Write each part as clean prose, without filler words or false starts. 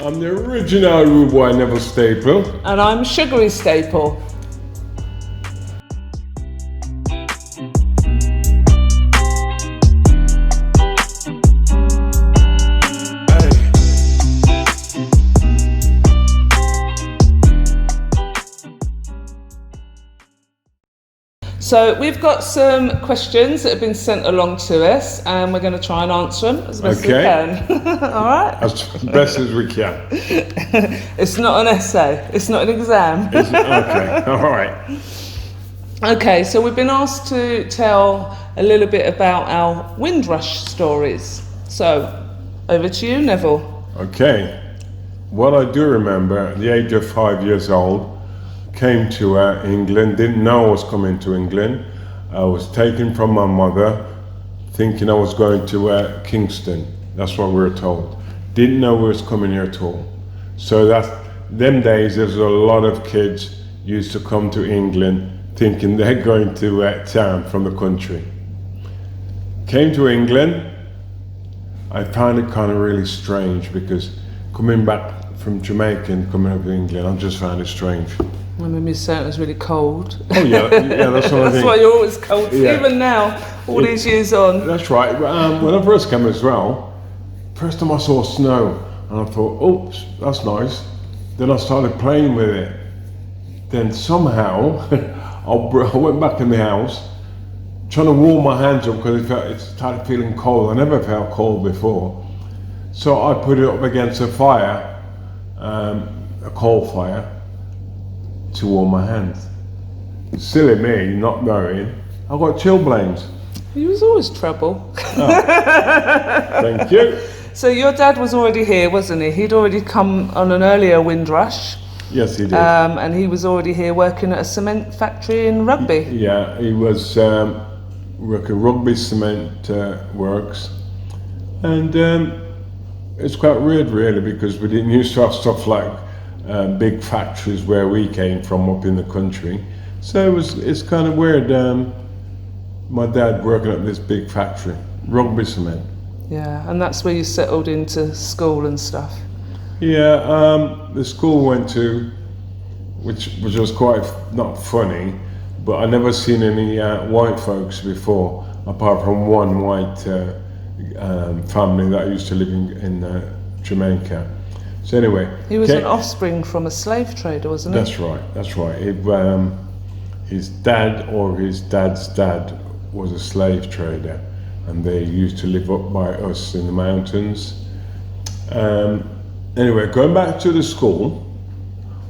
I'm the original rude boy Neville Staple. And I'm Sugary Staple. So we've got some questions that have been sent along to us, and we're going to try and answer them as best we can. All right? As best as we can. It's not an essay. It's not an exam. Okay, all right. Okay, so we've been asked to tell a little bit about our windrush stories. So, over to you, Neville. Okay. What I do remember, at the age of 5 years old, came to England, didn't know I was coming to England. I was taken from my mother, thinking I was going to Kingston. That's what we were told. Didn't know we was coming here at all. So them days, there's a lot of kids used to come to England thinking they're going to town from the country. Came to England. I found it kind of really strange because coming back from Jamaica and coming over to England, I just found it strange. I remember you saying it was really cold. Oh yeah, that's what I think. That's why you're always cold, Yeah. even now, all these years on. That's right. When I first came as well, first time I saw snow, and I thought, oh, that's nice. Then I started playing with it. Then somehow, I went back in the house, trying to warm my hands up because it started feeling cold. I never felt cold before. So I put it up against a fire, a coal fire, to warm my hands. Silly me, not knowing, I got chilblains. He was always trouble. Oh. Thank you. So your dad was already here, wasn't he? He'd already come on an earlier windrush. Yes, he did. And he was already here working at a cement factory in Rugby. Yeah, he was working Rugby Cement Works. And it's quite weird really because we didn't used to have stuff like big factories where we came from up in the country. So it's kind of weird, my dad working at this big factory, Rugby Cement. Yeah, and that's where you settled into school and stuff. Yeah, the school went to, which was quite not funny, but I never seen any white folks before, apart from one white family that used to live in Jamaica. So anyway, he was an offspring from a slave trader, wasn't he? That's right. His dad or his dad's dad was a slave trader, and they used to live up by us in the mountains. Anyway, going back to the school,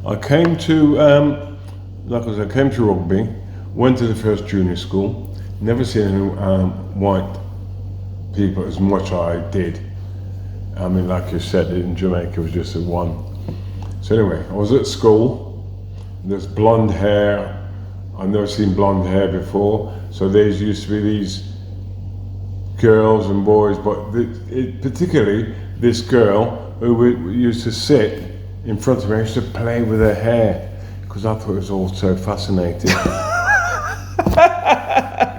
I came to, I came to Rugby, went to the first junior school, never seen any white people as much as I did. I mean, like you said, in Jamaica it was just a one. So anyway, I was at school, there's blonde hair, I've never seen blonde hair before, so there used to be these girls and boys, but particularly this girl who used to sit in front of me, used to play with her hair, because I thought it was all so fascinating.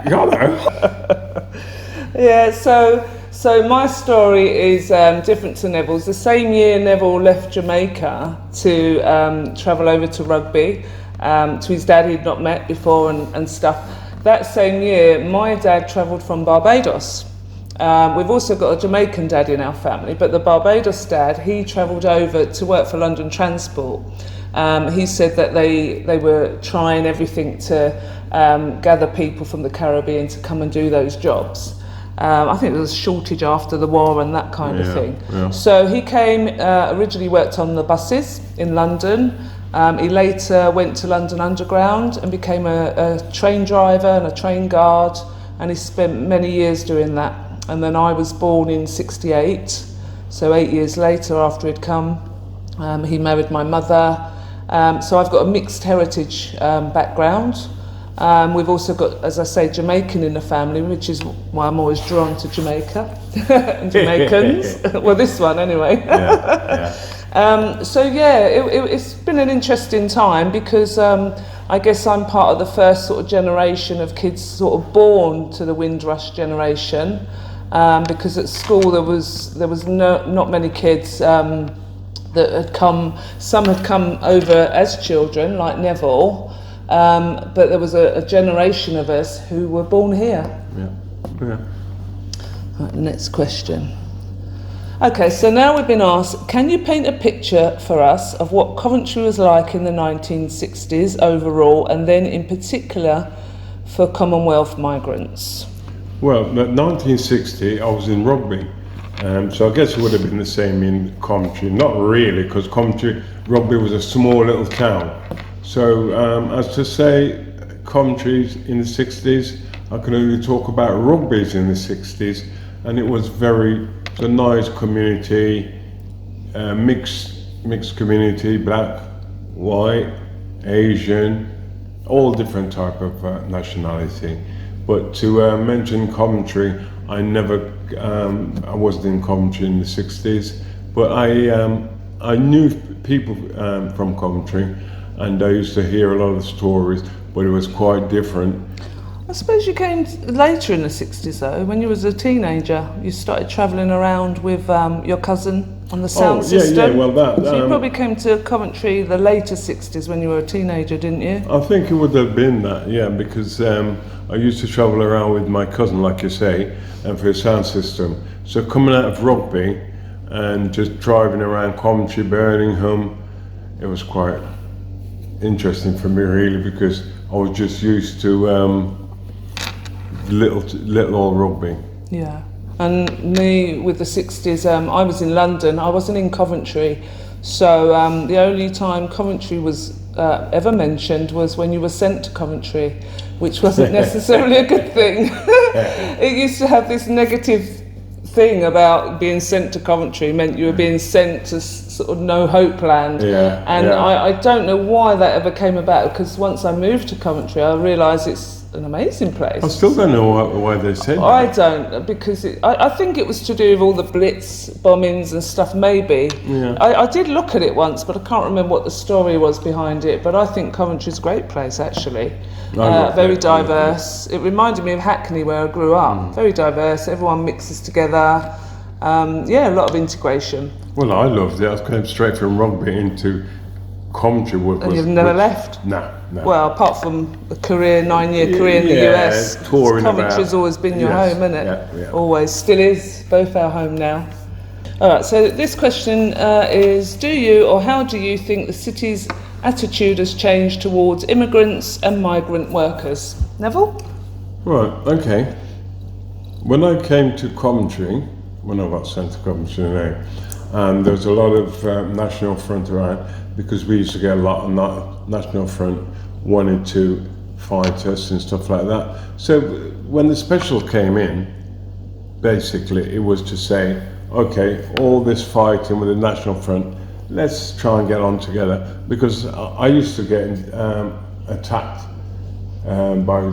You know? Yeah, so my story is different to Neville's. The same year Neville left Jamaica to travel over to Rugby, to his dad he'd not met before and stuff. That same year, my dad travelled from Barbados. We've also got a Jamaican dad in our family, but the Barbados dad, he travelled over to work for London Transport. He said that they were trying everything to gather people from the Caribbean to come and do those jobs. I think there was a shortage after the war and that kind of thing. Yeah. So he came, originally worked on the buses in London. He later went to London Underground and became a train driver and a train guard, and he spent many years doing that. And then I was born in '68, so 8 years later after he'd come, he married my mother. So I've got a mixed heritage background. We've also got, as I say, Jamaican in the family, which is why I'm always drawn to Jamaica and Jamaicans. Well, this one anyway. So yeah, it's been an interesting time because I guess I'm part of the first sort of generation of kids sort of born to the windrush generation, because at school there was not many kids that had come. Some had come over as children, like Neville, but there was a generation of us who were born here. Yeah. Yeah. Right, next question. Okay, so now we've been asked, can you paint a picture for us of what Coventry was like in the 1960s overall, and then in particular for Commonwealth migrants? Well, in 1960, I was in Rugby, so I guess it would have been the same in Coventry. Not really, because Coventry, Rugby was a small little town. So as to say Coventry in the 60s, I can only talk about Rugby's in the 60s, and it was a nice community, mixed community, black, white, Asian, all different type of nationality. But to mention Coventry, I wasn't in Coventry in the 60s, but I knew people from Coventry, and I used to hear a lot of stories, but it was quite different. I suppose you came later in the 60s though, when you was a teenager. You started travelling around with your cousin on the sound system. Yeah, well that... So you probably came to Coventry the later 60s when you were a teenager, didn't you? I think it would have been that, yeah, because I used to travel around with my cousin, like you say, and for a sound system. So coming out of Rugby and just driving around Coventry, Birmingham, it was quite interesting for me really, because I was just used to little old Rugby. Yeah, and me with the 60s, I was in London, I wasn't in Coventry, so the only time Coventry was ever mentioned was when you were sent to Coventry, which wasn't necessarily a good thing. It used to have this negative thing about being sent to Coventry, meant you were being sent to sort of no hope land. I don't know why that ever came about, because once I moved to Coventry I realised it's an amazing place. I still don't know why they said that. I don't, because I think it was to do with all the Blitz bombings and stuff, maybe. Yeah. I did look at it once, but I can't remember what the story was behind it, but I think Coventry's a great place actually. Very diverse. It reminded me of Hackney where I grew up. Very diverse, everyone mixes together. A lot of integration. Well, I loved it. I came straight from Rugby into Coventry. And you've never left? No. Well, apart from a 9-year career in the US, touring Coventry's always been your home, isn't it? Yeah. Always, still is, both our home now. All right, so this question is, do you or how do you think the city's attitude has changed towards immigrants and migrant workers? Neville? Right, okay. When I came to Coventry, when I got sent to Coventry, there was a lot of National Front around, because we used to get a lot of National Front wanted to fight us and stuff like that. So when the special came in, basically it was to say, okay, all this fighting with the National Front, let's try and get on together, because I used to get attacked by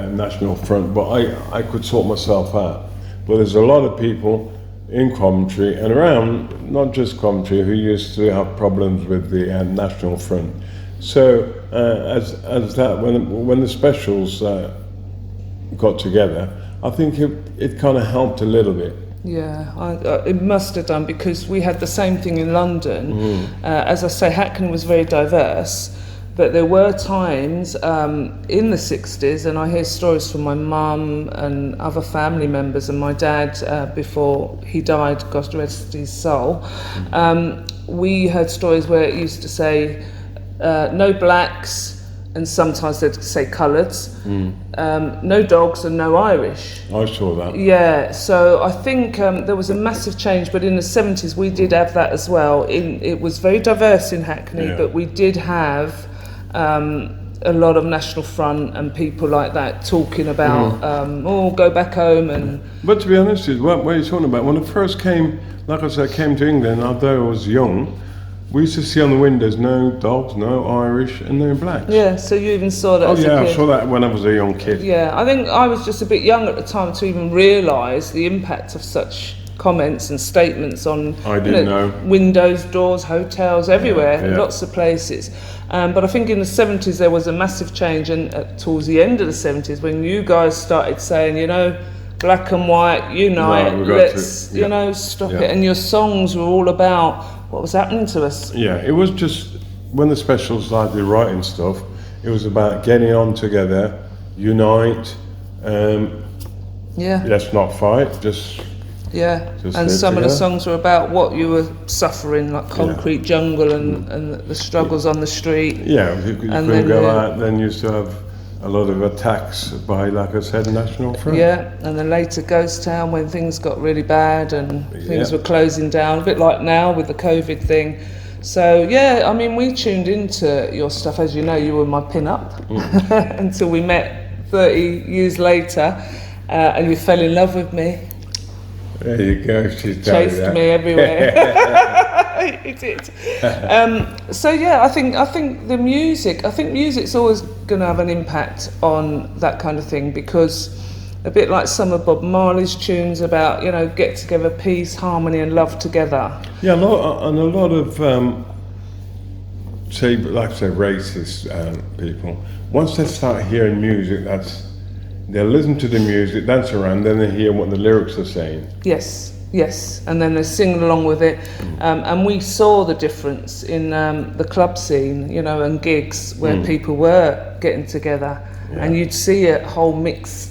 National Front, but I could sort myself out. But there's a lot of people in Coventry and around, not just Coventry, who used to have problems with the National Front. So as that, when the specials got together, I think it kind of helped a little bit. Yeah, it must have done, because we had the same thing in London. As I say, Hackney was very diverse, but there were times in the 60s, and I hear stories from my mum and other family members, and my dad, before he died, God rest his soul, we heard stories where it used to say no blacks, and sometimes they'd say coloureds, no dogs and no Irish. I saw that. Yeah, so I think there was a massive change, but in the 70s we did have that as well. It was very diverse in Hackney, but we did have a lot of National Front and people like that talking about, go back home. And But to be honest, what are you talking about? When I first came, like I said, I came to England, although I was young, we used to see on the windows no dogs, no Irish, and no blacks. Yeah, so you even saw that as a kid? I saw that when I was a young kid. Yeah, I think I was just a bit young at the time to even realise the impact of such comments and statements on windows, doors, hotels, everywhere, lots of places. But I think in the 70s there was a massive change, and towards the end of the 70s when you guys started saying, black and white, unite, No, we got let's, to, yeah. you know, stop Yeah. it. And your songs were all about what was happening to us. Yeah, it was just when the Specials started writing stuff, it was about getting on together, unite, Yeah. let's not fight, just And live some of the together. songs were about what you were suffering, like Concrete Jungle and the struggles on the street. yeah, you And couldn't then go the- out, then you used to have a lot of attacks by, like I said, National Front. Yeah, and then later Ghost Town when things got really bad and things Yeah. were closing down, a bit like now with the COVID thing. So yeah, I mean, we tuned into your stuff. As you know, you were my pin-up until we met 30 years later, and you fell in love with me. There you go, she's Chased me everywhere. It did. So yeah, I think the music. I think music's always going to have an impact on that kind of thing, because a bit like some of Bob Marley's tunes about, you know, get together, peace, harmony, and love together. Yeah, a lot of say, like I say, racist people. Once they start hearing music, they'll listen to the music, dance around, then they hear what the lyrics are saying. Yes, and then they sing along with it. And we saw the difference in the club scene, you know, and gigs where people were getting together, and you'd see a whole mixed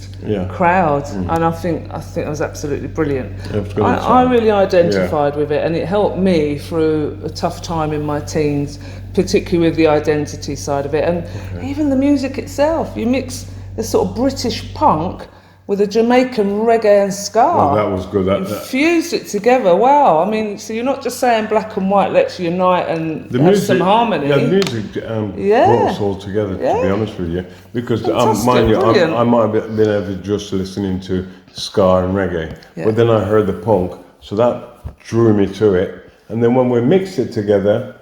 crowd, and I think that was absolutely brilliant. I really identified with it, and it helped me through a tough time in my teens, particularly with the identity side of it, and even the music itself. You mix the sort of British punk with a Jamaican reggae and ska. Well, that was good. That Fused it together. Wow. I mean, so you're not just saying black and white, let's unite and have some harmony. Yeah, the music brought us all together, to be honest with you. Because, mind you, I might have been able to just listening to ska and reggae. But then I heard the punk, so that drew me to it. And then when we mixed it together,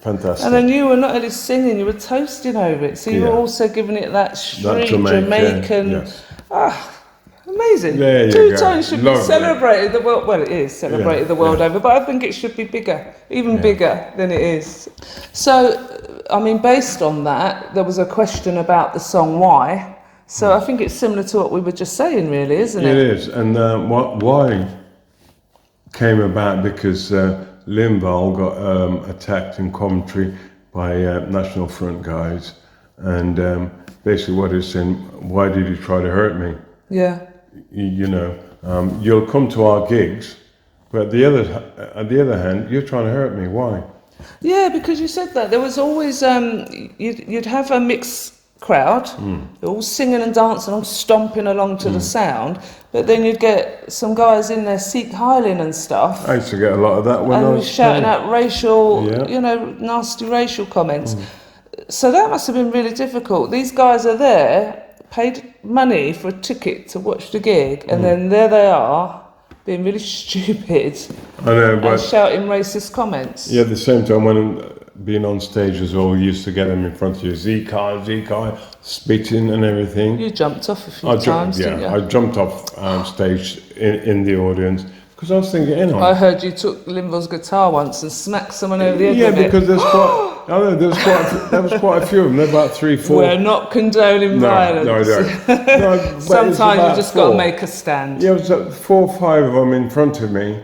fantastic. And then you were not only singing, you were toasting over it. So you were also giving it that street Jamaican. Yes. Amazing. There you Two go. Tones should be celebrated the world. Well, it is celebrated the world over, but I think it should be bigger, even bigger than it is. So, I mean, based on that, there was a question about the song "Why." So I think it's similar to what we were just saying, really, isn't it? It is, and why came about because Linval got attacked in Coventry by National Front guys, and basically what he's saying, why did you try to hurt me? Yeah. You know, you'll come to our gigs, but at the other hand, you're trying to hurt me. Why? Yeah, because you said that there was always you'd have a mixed crowd, all singing and dancing, all stomping along to the sound, but then you'd get some guys in there Sikh Highland and stuff. I used to get a lot of that when I was shouting playing. out racial, you know, nasty racial comments. So that must have been really difficult. These guys are there, paid money for a ticket to watch the gig, and then there they are, being really stupid I know, but and shouting racist comments. yeah, at the same time, when being on stage as well, we used to get them in front of you, Z-Kai, spitting and everything. You jumped off a few times, didn't you? I jumped off stage in the audience because I was thinking, you know. I heard you took Linval's guitar once and smacked someone over the head with it. Yeah, because there was quite a few of them. There were about 3, 4. We're not condoning violence. No, I don't. No, but Sometimes you just got to 4. make a stand. Yeah, it was 4 or 5 of them in front of me,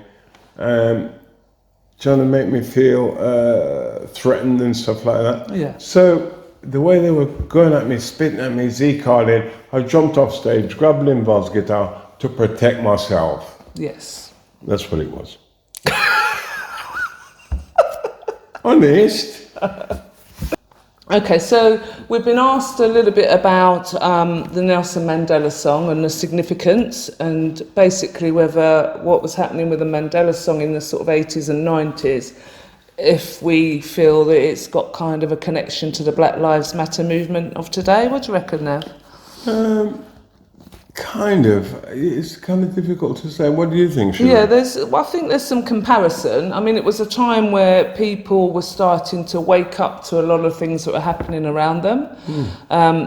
trying to make me feel threatened and stuff like that. Yeah. So the way they were going at me, spitting at me, Z-carding, I jumped off stage, grabbed Linval's guitar to protect myself. Yes. That's what it was. Honest. Okay, so we've been asked a little bit about the Nelson Mandela song and the significance, and basically whether what was happening with the Mandela song in the sort of 80s and 90s, if we feel that it's got kind of a connection to the Black Lives Matter movement of today. What do you reckon, Nev? Kind of. It's kind of difficult to say. What do you think, Siobhan? Yeah, I think there's some comparison. I mean, it was a time where people were starting to wake up to a lot of things that were happening around them.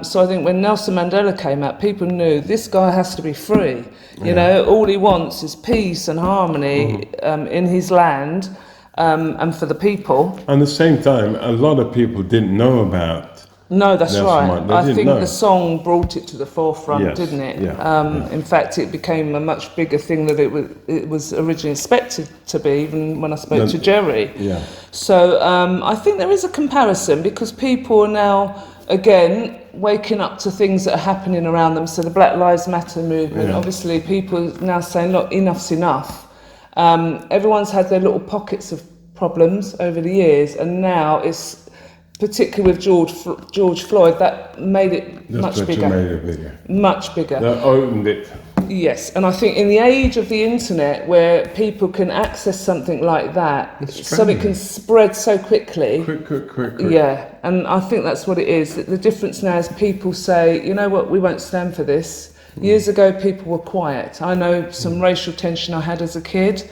So I think when Nelson Mandela came out, people knew this guy has to be free. You know, all he wants is peace and harmony in his land and for the people. At the same time, a lot of people didn't know about No, that's Nelson right. Mandela. They I didn't think know. the song brought it to the forefront, Yes, didn't it? yeah. In fact, it became a much bigger thing than it was originally expected to be, even when I spoke to Jerry. Yeah. So I think there is a comparison because people are now, again, waking up to things that are happening around them. So the Black Lives Matter movement, obviously people are now saying, look, enough's enough. Everyone's had their little pockets of problems over the years, and now it's, particularly with George Floyd, that made it much bigger. Made it bigger. Much bigger. That opened it. Yes, and I think in the age of the internet, where people can access something like that, something can spread so quickly. Quick. Yeah, and I think that's what it is. The difference now is people say, you know what, we won't stand for this. Years ago, people were quiet. I know some racial tension I had as a kid.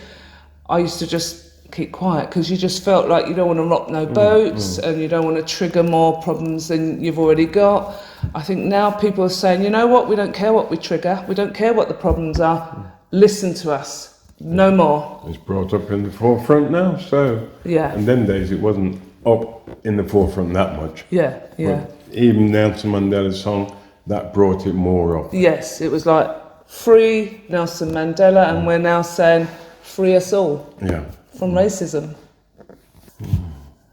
I used to just keep quiet because you just felt like you don't want to rock no boats and you don't want to trigger more problems than you've already got. I think now people are saying, you know what, we don't care what we trigger, we don't care what the problems are, listen to us, no more. It's brought up in the forefront now, so... Yeah. And them days it wasn't up in the forefront that much. Yeah. But even Nelson Mandela's song, that brought it more up. Yes, it was like, free Nelson Mandela, and we're now saying, free us all. Yeah. From racism.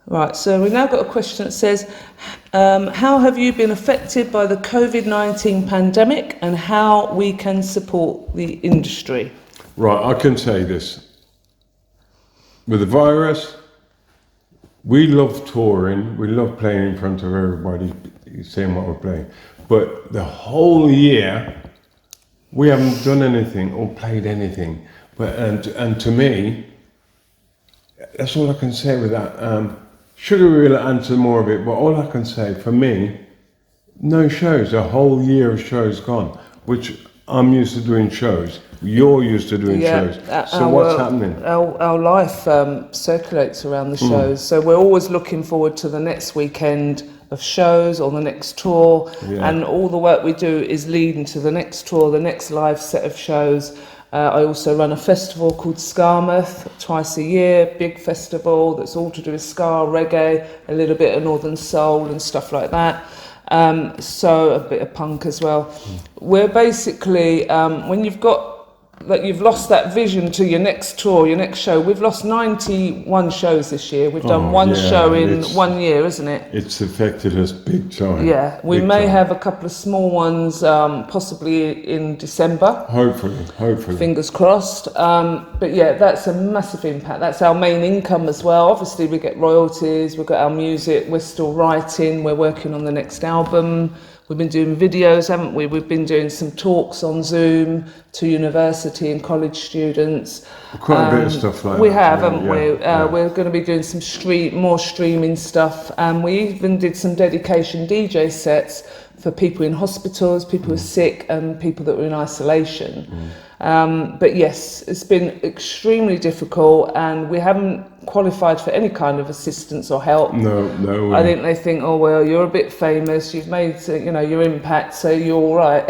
Right, so we've now got a question that says, how have you been affected by the COVID-19 pandemic and how we can support the industry? Right, I can say this. With the virus, we love touring, we love playing in front of everybody, saying what we're playing. But the whole year, we haven't done anything or played anything. But and to me, that's all I can say with that. Sugar will answer more of it, but all I can say, for me, no shows, a whole year of shows gone, which I'm used to doing shows, you're used to doing shows. So what's happening? Our life circulates around the shows, so we're always looking forward to the next weekend of shows or the next tour, and all the work we do is leading to the next tour, the next live set of shows. I also run a festival called Skarmouth twice a year, big festival that's all to do with ska, reggae, a little bit of northern soul and stuff like that. So a bit of punk as well. We're basically, when you've got, like you've lost that vision to your next tour, your next show. We've lost 91 shows this year. We've done one show in 1 year, isn't it? It's affected us big time. Yeah, we may have a couple of small ones, possibly in December. Hopefully. Fingers crossed. But yeah, that's a massive impact. That's our main income as well. Obviously, we get royalties, we've got our music, we're still writing, we're working on the next album. We've been doing videos, haven't we? We've been doing some talks on Zoom to university and college students. Quite a bit of stuff like that. We have, haven't we? We're going to be doing some more streaming stuff. And we even did some dedication DJ sets for people in hospitals, people who are sick and people that were in isolation. But yes, it's been extremely difficult and we haven't qualified for any kind of assistance or help. No. I think they think, oh, well, you're a bit famous, you've made, your impact, so you're all right.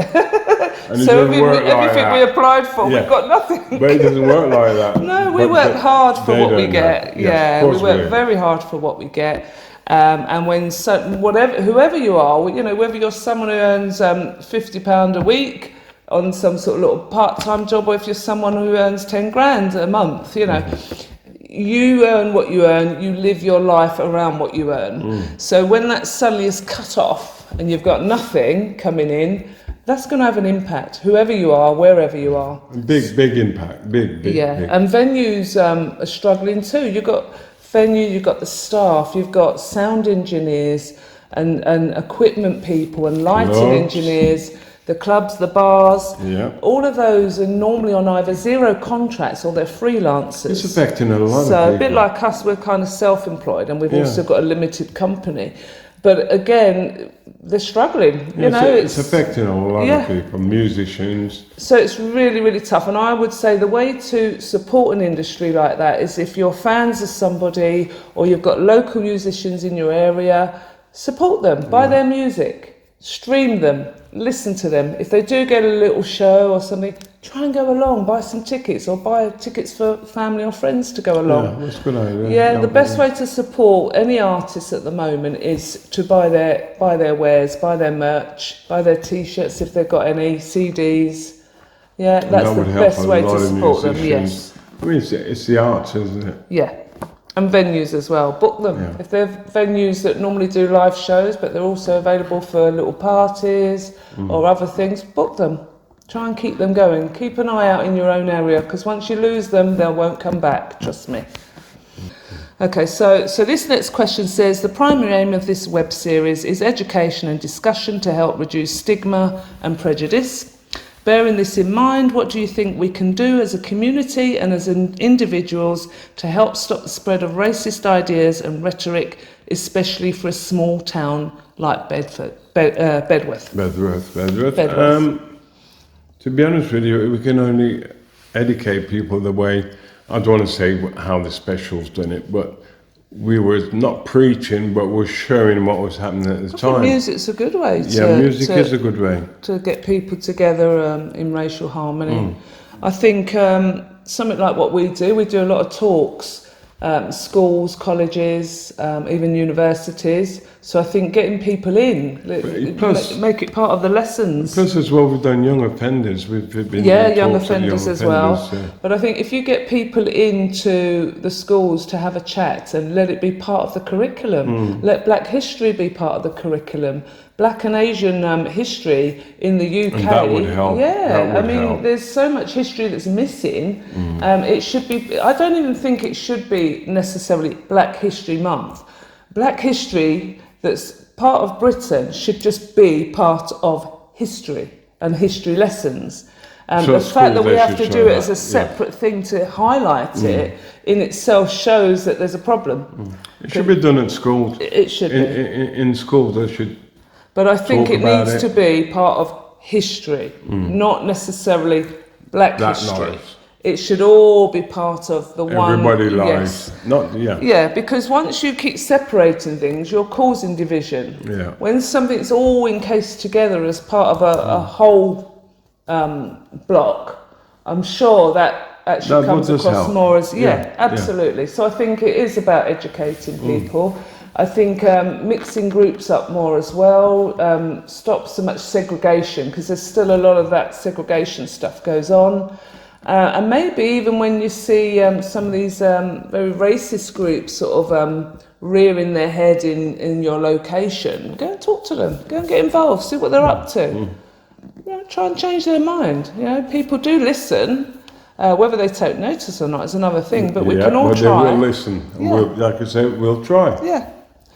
So everything we applied for, we've got nothing. But it doesn't work like that. No, we work hard for what we get. Yes, we work very hard for what we get. And when whoever you are, whether you're someone who earns £50 a week on some sort of little part-time job, or if you're someone who earns 10 grand a month, you earn what you earn, you live your life around what you earn. So when that suddenly is cut off and you've got nothing coming in, that's going to have an impact, whoever you are, wherever you are. Big impact, big. And venues are struggling too. You've got you've got the staff, you've got sound engineers and equipment people and lighting engineers, the clubs, the bars. All of those are normally on either zero contracts or they're freelancers. It's affecting a lot of people. So a bit like us, we're kind of self-employed and we've also got a limited company. But again, they're struggling. It's affecting a lot of people, musicians. So it's really, really tough. And I would say the way to support an industry like that is if you're fans of somebody or you've got local musicians in your area, support them, buy their music, stream them, listen to them. If they do get a little show or something, try and go along, buy some tickets, or buy tickets for family or friends to go along. Yeah, that's a good idea. Yeah, the best way to support any artist at the moment is to buy their wares, buy their merch, buy their T-shirts if they've got any, CDs. Yeah, that's the best way to support them. Yes. I mean, it's the arts, isn't it? Yeah. And venues as well. Book them. Yeah. If they're venues that normally do live shows, but they're also available for little parties or other things, book them. Try and keep them going. Keep an eye out in your own area, because once you lose them, they won't come back. Trust me. Okay, so this next question says, the primary aim of this web series is education and discussion to help reduce stigma and prejudice. Bearing this in mind, what do you think we can do as a community and as individuals to help stop the spread of racist ideas and rhetoric, especially for a small town like Bedworth? Bedworth. To be honest with you, we can only educate people the way, I don't want to say how the special's done it, but we were not preaching, but we're showing what was happening at the time. Music's a good way. Music is a good way to get people together in racial harmony. I think something like what we do a lot of talks, schools, colleges, even universities. So I think getting people in, plus, make it part of the lessons. Plus as well, we've done young offenders. We've been young offenders as well. Yeah. But I think if you get people into the schools to have a chat and let it be part of the curriculum, let Black history be part of the curriculum, Black and Asian history in the UK. And that would help. Yeah, there's so much history that's missing. It should be, I don't even think it should be necessarily Black History Month. Black history that's part of Britain should just be part of history and history lessons. The fact that we have to do it as a separate thing to highlight it in itself shows that there's a problem. It should be done in schools. It should be. In schools they should. But I think it needs to be part of history, not necessarily Black history. Knowledge. It should all be part of the one. Everybody lies. Yes. Yeah, because once you keep separating things, you're causing division. Yeah. When something's all encased together as part of a whole block, I'm sure that actually comes across more as absolutely. So I think it is about educating people. I think mixing groups up more as well, stop so much segregation, because there's still a lot of that segregation stuff goes on. And maybe even when you see some of these very racist groups sort of rearing their head in your location, go and talk to them, go and get involved, see what they're up to. Try and change their mind. People do listen. Whether they take notice or not is another thing, but we can all try. They will listen. And like I say, we'll try. Yeah.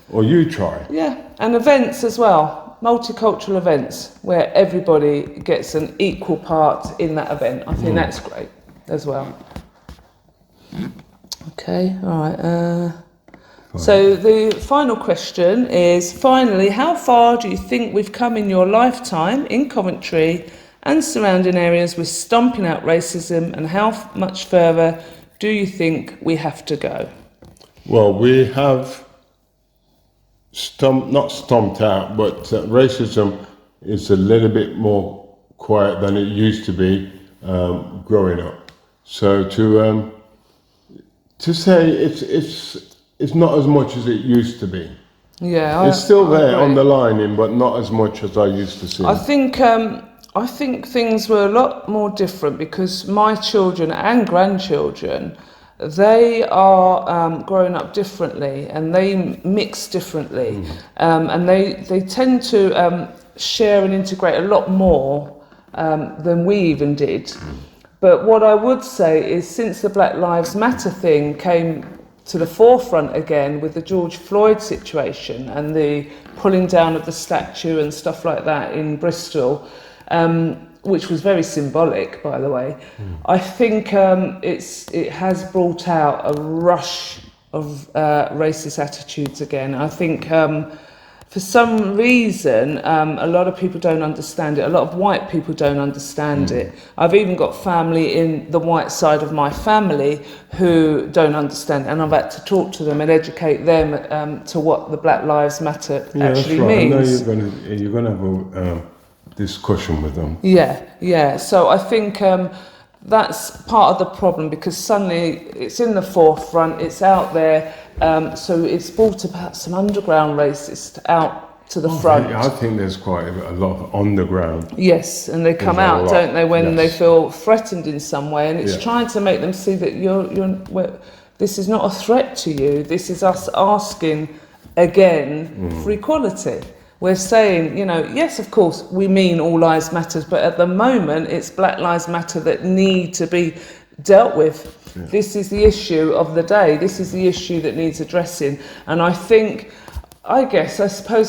Or you try. Yeah, and events as well. Multicultural events where everybody gets an equal part in that event. I think that's great as well. Okay, all right. So the final question is, finally, how far do you think we've come in your lifetime in Coventry and surrounding areas with stomping out racism, and how much further do you think we have to go? Well, we have not stomped out, but racism is a little bit more quiet than it used to be growing up. So to say it's not as much as it used to be. Yeah, it's still there underlining, but not as much as I used to see. I think things were a lot more different because my children and grandchildren, they are growing up differently and they mix differently, and they tend to share and integrate a lot more than we even did. But what I would say is, since the Black Lives Matter thing came to the forefront again with the George Floyd situation and the pulling down of the statue and stuff like that in Bristol, which was very symbolic, by the way. I think it has brought out a rush of racist attitudes again. I think for some reason, a lot of people don't understand it. A lot of white people don't understand it. I've even got family in the white side of my family who don't understand it, and I've had to talk to them and educate them to what the Black Lives Matter actually means. I know you're going to have discussion with them. Yeah. So I think that's part of the problem, because suddenly it's in the forefront, it's out there. So it's brought about some underground racists out to the front. I think there's quite a lot on the ground. Yes, and they come out, don't they, when they feel threatened in some way, and it's trying to make them see that this is not a threat to you. This is us asking again for equality. We're saying, yes, of course, we mean all lives matter, but at the moment, it's Black Lives Matter that need to be dealt with. Yeah. This is the issue of the day. This is the issue that needs addressing. And I suppose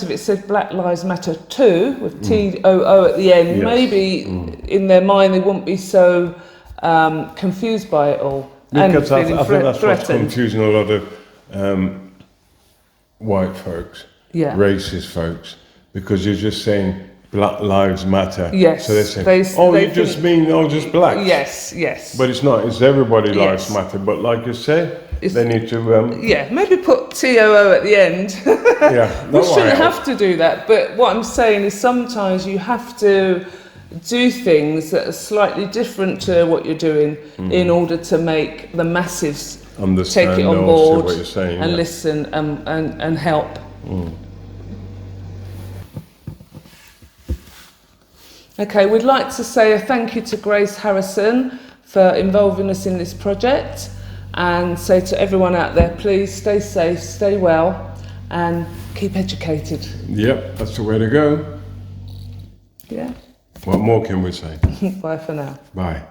if it said Black Lives Matter 2, with TOO at the end, maybe in their mind they wouldn't be so confused by it all. Because I think that's what's confusing a lot of white folks, racist folks, because you're just saying Black Lives Matter. Yes. So they're saying, you just mean just blacks. Yes. But it's not, it's everybody lives matter. But like you say, they need to... maybe put TOO at the end. We shouldn't have to do that. But what I'm saying is sometimes you have to do things that are slightly different to what you're doing in order to make the masses understand, take it on board what you're saying, and listen and help. Okay, we'd like to say a thank you to Grace Harrison for involving us in this project, and say to everyone out there, please stay safe, stay well, and keep educated. Yep, that's the way to go. Yeah. What more can we say? Bye for now. Bye.